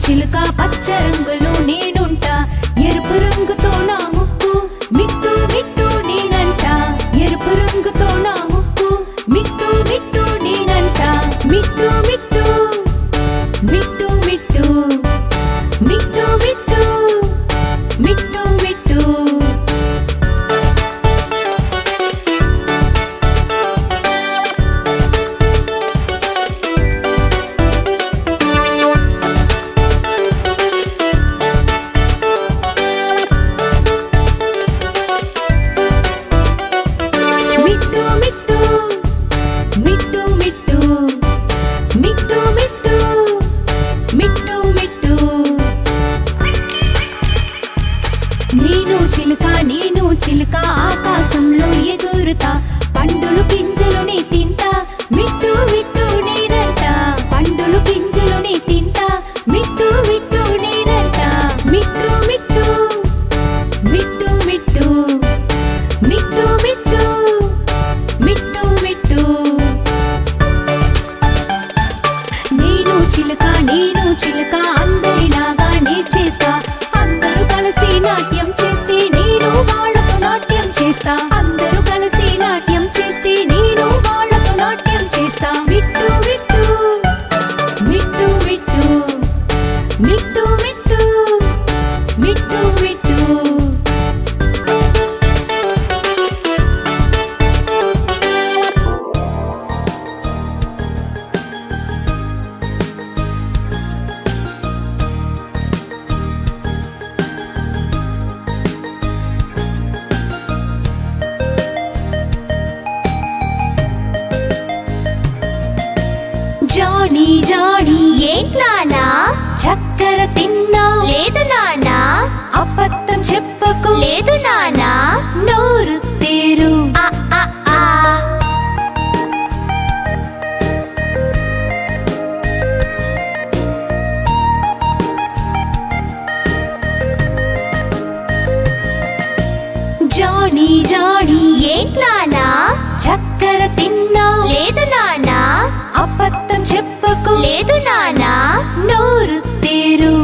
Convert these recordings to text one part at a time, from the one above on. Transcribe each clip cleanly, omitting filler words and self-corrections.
చిలుక పచ్చ రంగులో నేనుంటా ఎరుపు రంగుతో నా ముక్కు మిట్టు మిట్టు నేనంట ఎరుపు రంగుతో నా ముక్కు మిట్టు మిట్టు నేనంట మిట్టు మిట్టు మిట్టు మిట్టు మిట్టు మిట్టు మిట్టు మిట్టు నేను చిలుక ఆకాశంలో ఎగురుతా పండులు పింజలు నీ తింటా మిట్టు మిట్టు నేనంట పండులు పింజలు నీ తింటా మిట్టు మిట్టు నేనంట మిట్టు మిట్టు మిట్టు మిట్టు మిట్టు మిట్టు మిట్టు మిట్టు నేను చిలుక అందరిలాగా నే చేస్తా అందరూ కలిసి నాట్యం చేస్తే నేను వాళ్ళతో నాట్యం చేస్తా అందరూ కలిసి నాట్యం చేస్తే నేను వాళ్ళతో నాట్యం చేస్తా మిట్టు మిట్టు మిట్టు మిట్టు మిట్టు మిట్టు మిట్టు మిట్టు జానీ జానీ ఏంట్లానా చక్కెర తిన్నావు లేదు నానా అబద్ధం చెప్పకు లేదు నానా నోరు తేరు జానీ జానీ ఏంట్లానా చక్కెర తిన్నావు లేదు నానా అబద్ధం చెప్పకు లేదు నానా నోరు తేరు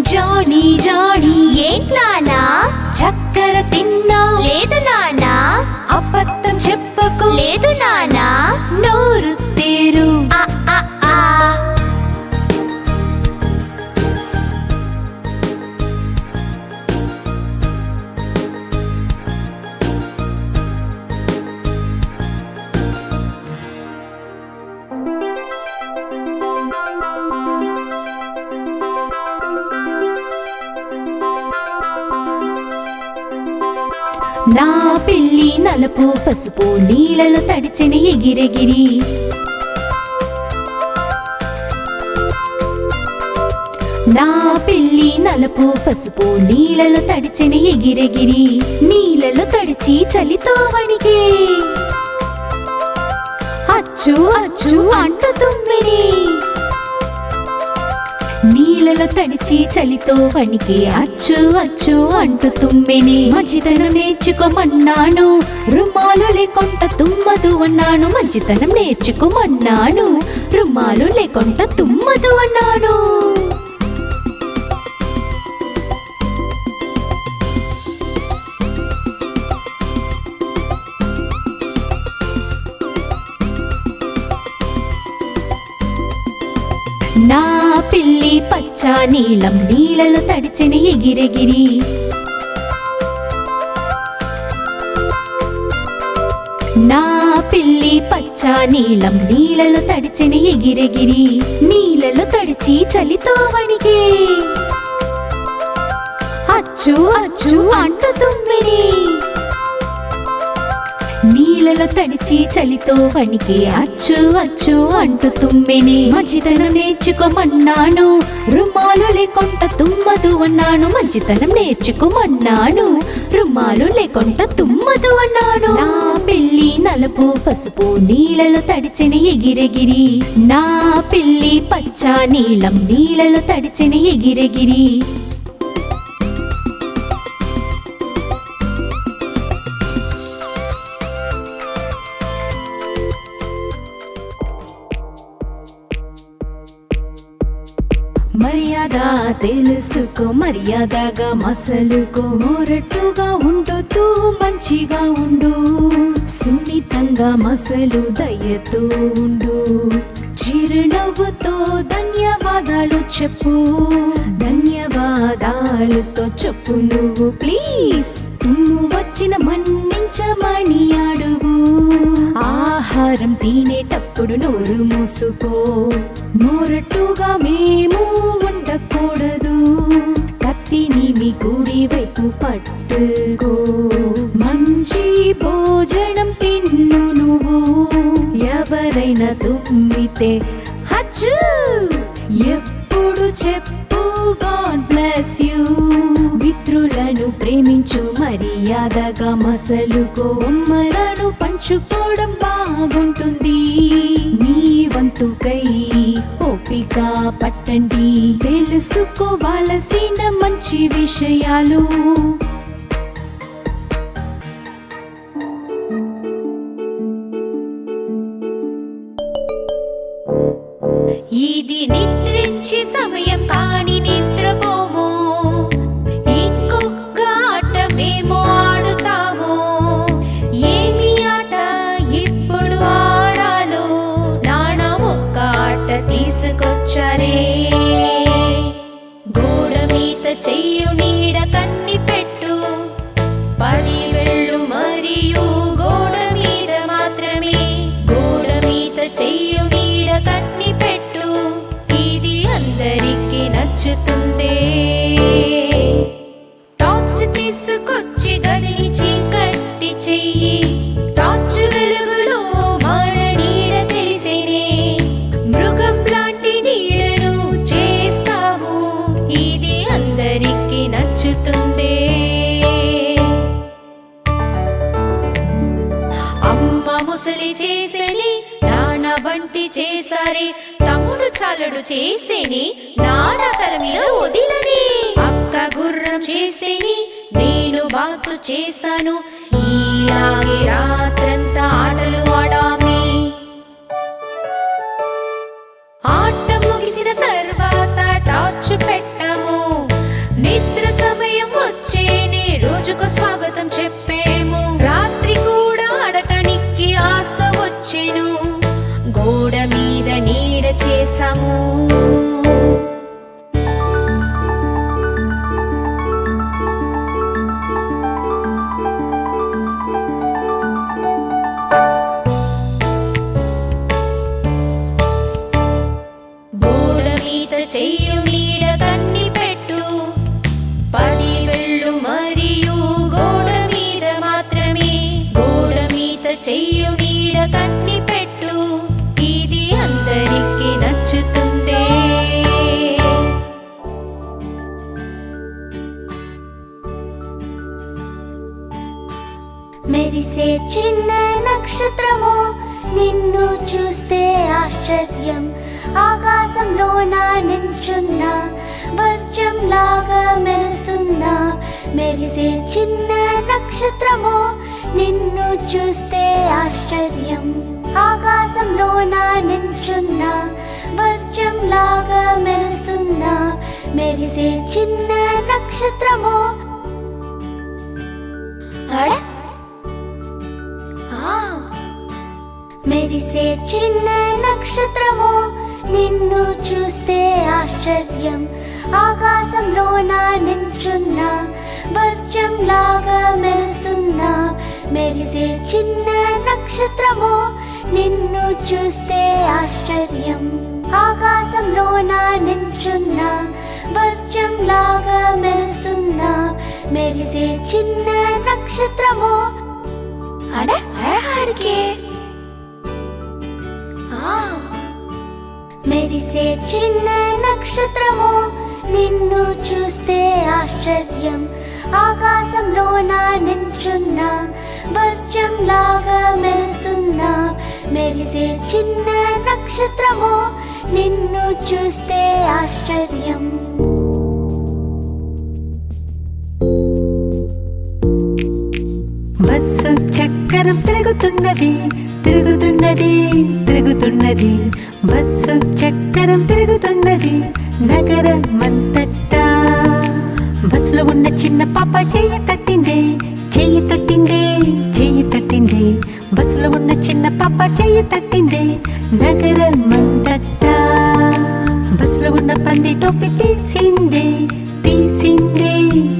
జానీ జానీ ఏంట్లానా చక్కెర తిన్నావు లేదు నానా అబద్ధం చెప్పకు లేదు నానా నోరు తేరు నా పిల్లి నలుపు పసుపు నీళ్ళలో తడిచెని ఎగిరెగిరి నా పిల్లి నలుపు పసుపు నీళ్ళలో తడిచెని ఎగిరెగిరి నీళ్ళలో తడిచి చలితో వణికే అచ్చు అచ్చు అంటూ తుమ్మిని నీళ్ళలో తడిచి చలితో వణికి అచ్చు అచ్చు అంటూ తుమ్మిని మంచితనం నేర్చుకోమన్నాను రుమాలు లేకుండా తుమ్మదు అన్నాను మంచితనం నేర్చుకోమన్నాను రుమాలు లేకుండా తుమ్మదు అన్నాను నా పిల్లి పచ్చ నీలం నీళ్ళలో తడిచెని ఎగిరెగిరి నా పిల్లి పచ్చ నీలం నీళ్ళలో తడిచెని ఎగిరెగిరి నీళ్ళలో తడిచి చలితో వణికే అచ్చు అచ్చు అంటూ తుమ్మిని నీళ్ళలో తడిచి చలితో వణికి అచ్చు అచ్చు అంటూ తుమ్మిని మంచితనం నేర్చుకోమన్నాను రుమాలు లేకుండా తుమ్మదు అన్నాను మంచితనం నేర్చుకోమన్నాను రుమాలు లేకుండా తుమ్మదు అన్నాను నా పిల్లి నలుపు పసుపు నీళ్ళలో తడిచెని ఎగిరెగిరి నా పిల్లి పచ్చ నీలం నీళ్ళలో తడిచెని ఎగిరెగిరి మర్యాద తెలుసుకో, మర్యాదగా మసలుకో, మొరటుగా ఉండుతూ మంచిగా ఉండు, సున్నితంగా మసలు దయతో ఉండు, చిరునవ్వుతో ధన్యవాదాలు చెప్పు, ధన్యవాదాలతో చెప్పు నువ్వు ప్లీజ్. తుమ్ము వచ్చిన మన్నించమని అడుగు, ఆహారం తినేటప్పుడు నోరు మూసుకో, మొరటుగా మేము ఉండకూడదు, కత్తిని మీ కుడి వైపు పట్టుకో, మంచి భోజనం తిన్ను నువ్వు, ఎవరైనా తుమ్మితే హచ్చు ఎప్పుడు చెప్పు గాడ్ బ్లెస్ యూ. మిత్రులను ప్రేమించు, మర్యాదగా మసలుకో, బొమ్మలను పంచుకోవడం బాగుంటుంది, మీ వంతుకై ఓపిక పట్టండి, తెలుసుకోవాల్సిన మంచి విషయాలు. ఇది నిద్రించే సమయం కానీ నిద్రపోము, ఇంకొక ఆట మేము ఆడుతాము, ఏమి ఆట ఇప్పుడు ఆడాలో నాన్న ఒక్క ఆట తీసుకొచ్చారే, గోడ మీద చెయ్యు నీడ కన్ని పెట్టు, 10 వేళ్ళు మరియు గోడ మీద మాత్రమే, గోడ మీద చెయ్యు నీడ కన్ని పెట్టు, ఇది అందరికీ నచ్చుతుందే. టార్చ్ తీసుకొచ్చి గదిని చీకట్టి చెయ్యి, టార్చ్ వెలుగులో మన నీడ తెలిసేనే, మృగం లాంటి నీడను చేస్తాము, ఇది అందరికీ నచ్చుతుందే. అమ్మ ముసలి చేసని, నాన్న బంటి చేసారే, తమ్ముడు చాలుడు చేసేని, నాన్న తల మీద వదిలని, అక్క గుర్రం చేసేని, నేను బాతు చేశాను, ఇలాగే రాత్రంతా ఆటలు ఆడామే. ఆట ముగిసిన తర్వాత టార్చ్ పెట్టాము, నిద్ర సమయం వచ్చేనే, రోజుకు స్వాగతం చెప్పేము, రాత్రి కూడా ఆడటానికి ఆశ వచ్చేను, గోడ మీద నీడ చేసాము. గోడ మీద చెయ్యు నీడ కన్ని పెట్టు, 10 వేళ్ళు మరియు గోడ మీద మాత్రమే, గోడ మీద చెయ్యు నీడ కన్ని పెట్టు, ఇది అందరికీ నచ్చుతుందే. మెరిసే చిన్న నక్షత్రమో, నిన్ను చూస్తే ఆశ్చర్యం, ఆకాశంలోన నించున్న వర్షం లాగా మెరుస్తున్నా, మెరిసే చిన్న నక్షత్రమో, నిన్ను చూస్తే ఆశ్చర్యం, ఆకాశంలోన నించున్న వర్షం లాగా మెరుస్తున్నా, మెరిసే చిన్న నక్షత్రమో. మెరిసే చిన్న నక్షత్రమో, నిన్ను చూస్తే ఆశ్చర్యం, ఆకాశంలోన నించున్న వర్షం లాగా మెరుస్తున్నా, మెరిసే చిన్న నక్షత్రమో, నిన్ను చూస్తే ఆశ్చర్యం, ఆకాశంలోన నించున్న వర్షం లాగా మెరుస్తున్నా, మెరిసే చిన్న నక్షత్రమో. మెరిసే చిన్న నక్షత్రమో, నిన్ను చూస్తే ఆశ్చర్యం, ఆకాశంలోన నించున్న వర్షం లాగా మెరుస్తున్నా, మెరిసే చిన్న నక్షత్రమో, నిన్ను చూస్తే ఆశ్చర్యం. బస్సు చక్రం తిరుగుతున్నది, తిరుగుతున్నది, తిరుగుతున్నది, బస్సు చక్రం తిరుగుతున్నది, నగరం చెయ్యి తట్టిందే, చెయ్యి తట్టిందే, చెయ్యి తట్టిందే. బస్సులో ఉన్న చిన్న పాప చెయ్యి తట్టిందే, నగరమంతటా. బస్సులో ఉన్న పంది టోపీ తీసిందే, తీసిందే,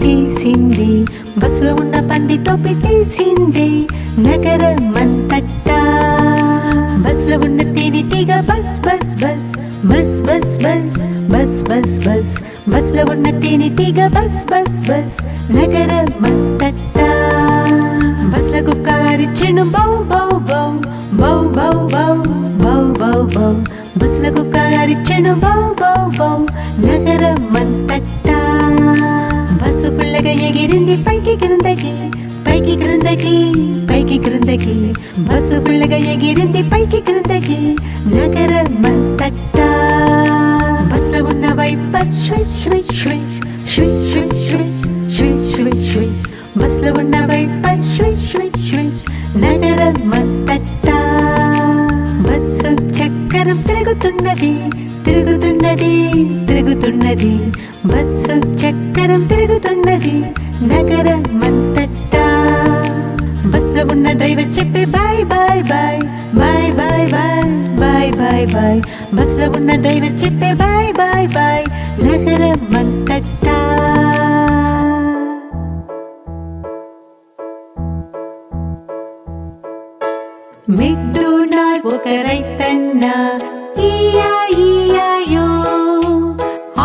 తీసిందే. బస్సులో ఉన్న పంది టోపీ తీసిందే, నగరమంతటా. బస్సులో ఉన్న తేనెటీగ bus bus bus bus bus bus bus bus bus. బస్సులో ఉన్న తేనెటీగ బస్ బస్ బస్ నగరమంతటా. బస్సులో కుక్క అరిచెను బౌ బౌ బౌ బౌ బౌ బౌ బౌ బౌ బౌ. బస్సులో కుక్క అరిచెను బౌ బౌ బౌ నగరమంతటా. బస్సు ఫుల్లగా ఎగిరింది పైకి క్రిందకి, పైకి క్రిందకి, పైకి క్రిందకి. బస్సు ఫుల్లగా ఎగిరింది పైకి క్రిందకి, నగరమంతటా. బస్సులో ఉన్న wiper switch switch switch switch switch switch switch switch switch. బస్సులో ఉన్న వైపర్ స్విచ్ స్విచ్ స్విచ్ నగరమంతటా. బస్సు చక్రం తిరుగుతున్నది, తిరుగుతున్నది, తిరుగుతున్నది. బస్సు చక్రం తిరుగుతున్నది, నగరమంతటా. బస్సులో ఉన్న డ్రైవర్ చెప్పే boy boy boy boy boy boy boy boy boy. బస్సులో ఉన్న డ్రైవర్ చెప్పే బాయ్ బాయ్ బాయ్ నగరమంతటా. మెక్డొనాల్డ్ ఒక రైతన్న, ఈయా ఈయాయో.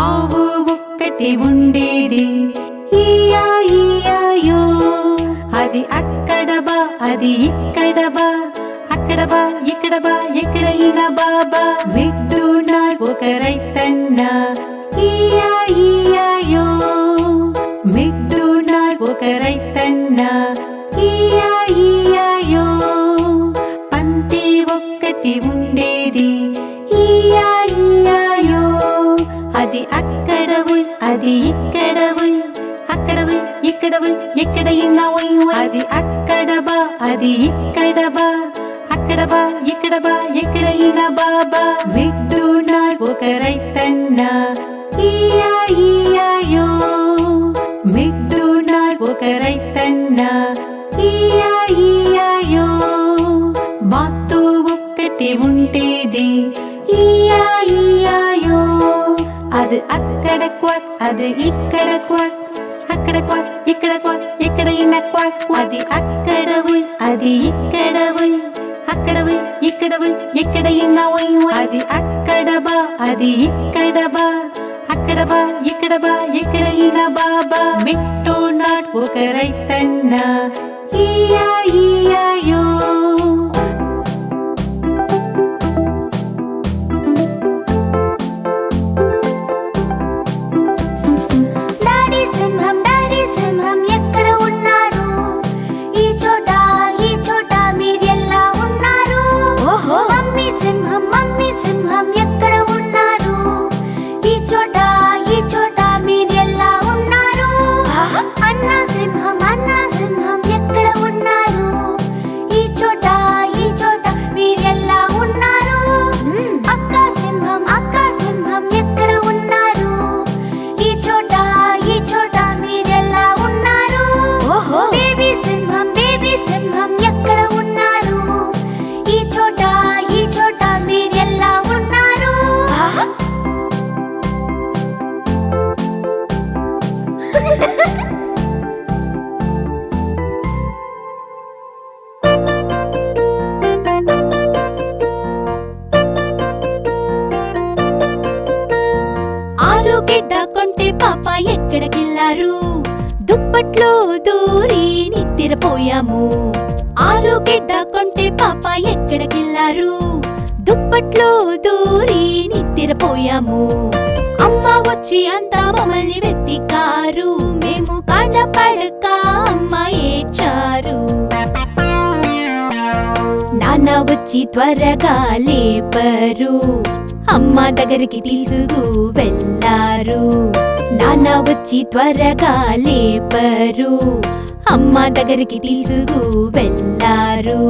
ఆవు ఒక్కటి ఉండేది, ఈయా ఈయాయో. అది అక్కడ బా, అది ఇక్కడ బా, అక్కడ బా, ఇక్కడ బా, ఎక్కడైనా బాబా. మెక్డొనాల్డ్ ఒక రైతన్న, ఈయా ఈయాయో. మెక్డొనాల్డ్ ఒక రైతన్న, ఈయా ఈయాయో. పంది ఒక్కటి ఉండేది, ఈయా ఈయాయో. అది అక్కడ ఉయ్, అది ఇక్కడ ఉయ్, అక్కడ ఉయ్, ఇక్కడ ఉయ్, ఎక్కడైనా ఉయ్. అది అక్కడ బా, అది ఇక్కడ బా, అక్కడ బా, ఇక్కడ బా, ఎక్కడైనా బాబా. మెక్డొనాల్డ్ ఒక రైతన్న, ఈయా ఈయాయో. మెక్డొనాల్డ్ ఒక రైతన్న, ఈయా ఈయాయో. బాతు ఒక్కటి ఉండేది, ఈయా ఈయాయో. అది అక్కడ క్వాక్, అది ఇక్కడ క్వాక్, అక్కడ క్వాక్, ఇక్కడ క్వాక్, ఎక్కడైనా క్వాక్. అది అక్కడ ఉయ్, అది ఇక్కడ ఉయ్, అక్కడ ఉయ్, ఇక్కడ ఉయ్, ఎక్కడైనా ఉయ్. అది అక్కడ బా, అది ఇక్కడ బా, అక్కడ బా, ఇక్కడ బా, ఎక్కడైనా బాబా. మెక్డొనాల్డ్ ఒక రైతన్న, ఈయా ఈయాయో. డాడీ సింహం, డాడీ సింహం ఎక్కడ ఉన్నారు? ఈ చోట, ఈ చోట మీరెల్లా ఉన్నారు? మమ్మీ సింహం, మమ్మీ సింహం ఎక్కడ ఉన్నారు? ఈ చోట, ఈ చోట మీరెల్లా ఉన్నారు? అన్న సింహం, అన్న సింహం ఎక్కడ ఉన్నారు? ఈ చోట, ఈ చోట మీరెల్లా ఉన్నారు? అక్క సింహం, అక్క సింహం ఎక్కడ ఉన్నారు? ఈ చోట, ఈ చోట మీరెల్లా ఉన్నారు? బేబీ సింహం, బేబీ సింహం ఎక్కడ ఉన్నారు? ఈ చోట, ఈ చోట మీరెల్లా ఉన్నారు? ఆలుగడ్డ కొంటే పాప ఎక్కడికెళ్ళారు? దుప్పట్లో దూరి నిద్రపోయాము. ఆలుగడ్డ కొంటే పాప ఎక్కడికెళ్ళారు? దుప్పట్లో దూరి నిద్రపోయాము. అమ్మ వచ్చి అంతా మమ్మల్ని వెతికారు, మేము కనపడక అమ్మ ఏడ్చారు. నాన్న వచ్చి త్వరగా లేపరు, అమ్మ దగ్గరికి తీసుకు వెళ్ళారు. నాన్న వచ్చి త్వరగా లేపరు, అమ్మ దగ్గరికి తీసుకు వెళ్ళారు.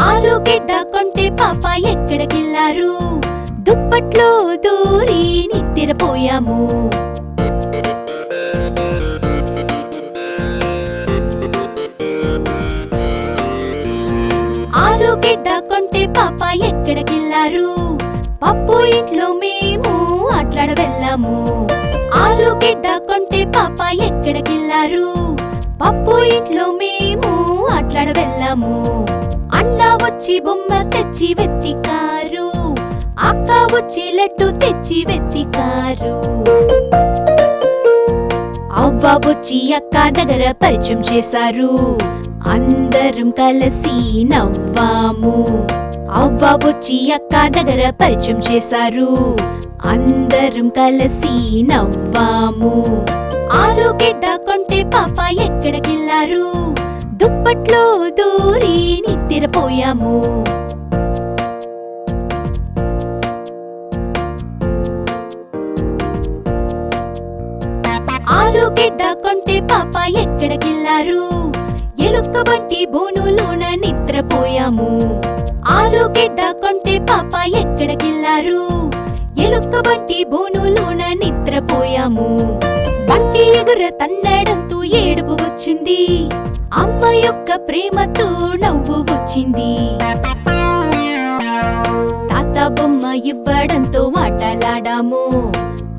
ఆలుగడ్డ కొంటే పాప ఎక్కడికెళ్ళారు? దుప్పట్లో దూరి నిద్రపోయాము. వెళ్ళాము. ఆలుగడ్డ కొంటే పాప ఎక్కడికెళ్ళారు? పప్పు ఇంట్లో మేము ఆట్లాడ వెళ్ళాము. అన్న వచ్చి బొమ్మ తెచ్చి వెతికారు. అక్క వచ్చి లడ్డు తెచ్చి వెతికారు. అవ్వ వచ్చి అక్క దగ్గర పరిచయం చేశారు. అందరం కలిసి నవ్వాము. అవ్వ వచ్చి అక్క దగ్గర పరిచయం చేశారు. అందరం కలిసి నవ్వాము. ఆలుగడ్డ కొంటే పాప ఎక్కడికెళ్ళారు? దుప్పట్లో దూరి నిద్రపోయాము. ఆలుగడ్డ కొంటే పాప ఎక్కడికెళ్ళారు? ఎలుక బంటి బోనులోన నిద్రపోయాము. ఆలుగడ్డ కొంటే పాప ఎక్కడికెళ్ళారు? ఎలుక బంటి బోనులోన నిద్రపోయాము. బంటి ఎగుర తన్నడంతో ఏడుపు వచ్చింది. అమ్మ యొక్క ప్రేమతో నవ్వు వచ్చింది. తాత బొమ్మ ఇవ్వడంతో మాటలాడాము.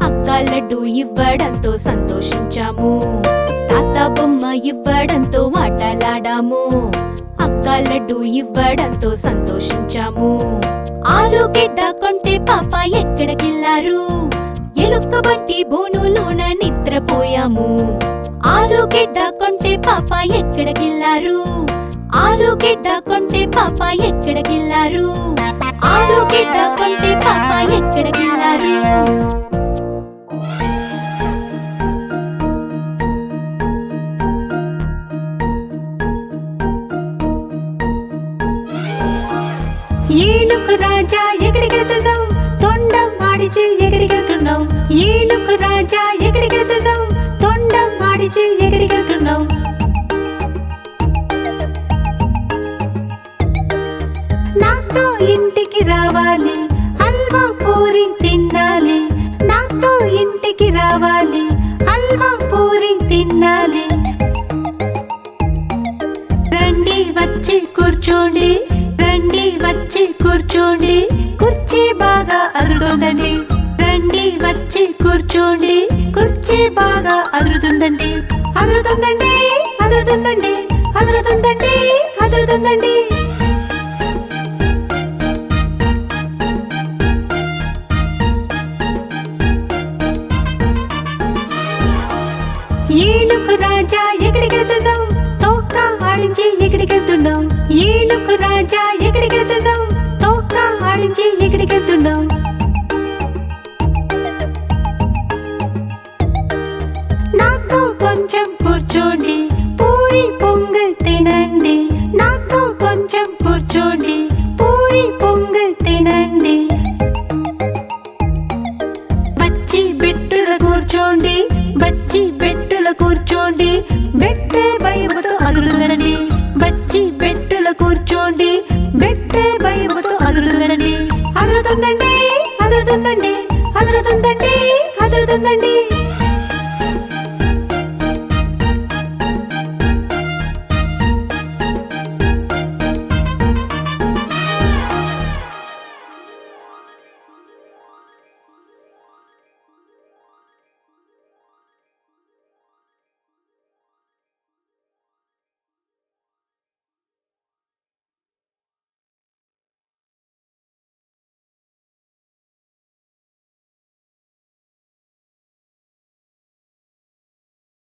అక్క లడ్డు ఇవ్వడంతో సంతోషించాము. తాత బొమ్మ ఇవ్వడంతో మాటలాడాము. అక్క లడ్డు ఇవ్వడంతో సంతోషించాము. ఆలుగడ్డ కొంటే పాప ఎక్కడికెళ్ళారు? ఎలుక బంటి బోనులోన నిద్రపోయాము. ఆలుగడ్డ కొంటే పాప ఎక్కడికెళ్ళారు? ఆలుగడ్డ కొంటే పాప ఎక్కడికెళ్ళారు? ఆలుగడ్డ కొంటే పాప ఎక్కడికెళ్ళారు? ఏలుకు రాజా ఎక్కడికెళ్తున్నావు? తొండం ఆడిచి ఎక్కడికెళ్తున్నావు? ఏలుకు రాజా ఎక్కడికెళ్తున్నావు? తొండం ఆడిచి ఎక్కడికెళ్తున్నావు? నాతో ఇంటికి రావాలి, హల్వా పూరి తినాలి. నాతో ఇంటికి రావాలి, హల్వా పూరి తినాలి. రండి వచ్చి కూర్చోండి, రండి వచ్చి కూర్చోండి. కుర్చీ బాగా అదురుతుందండి. రండి వచ్చి కూర్చోండి, కుర్చీ బాగా అదురుతుందండి. అదురుతుందండి, అదురుతుందండి, అదురుతుందండి, అదురుతుందండి. ఏలుకు రాజా ఎక్కడికెళ్తున్నావు? తోక ఆడించి ఎక్కడికెళ్తున్నావు? ఏలుకు రాజా ఎక్కడికెళ్తున్నావు? తోక ఆడించి ఎక్కడికెళ్తున్నావు? నాతో కొంచెం కూర్చోండి, పూరి పొంగల్ తినండి. నాతో కొంచెం కూర్చోండి, పూరి పొంగల్ తినండి. బచ్చి బెట్టుల కూర్చోండి, బచ్చి బెట్టుల కూర్చోండి. బెట్టే భయముతో అదురుతుందండి. బచ్చి బెట్టుల కూర్చోండి, బెట్టే భయముతో అదురుతుందండి. అదురుతుందండి, అదురుతుందండి, అదురుతుందండి, అదురుతుందండి.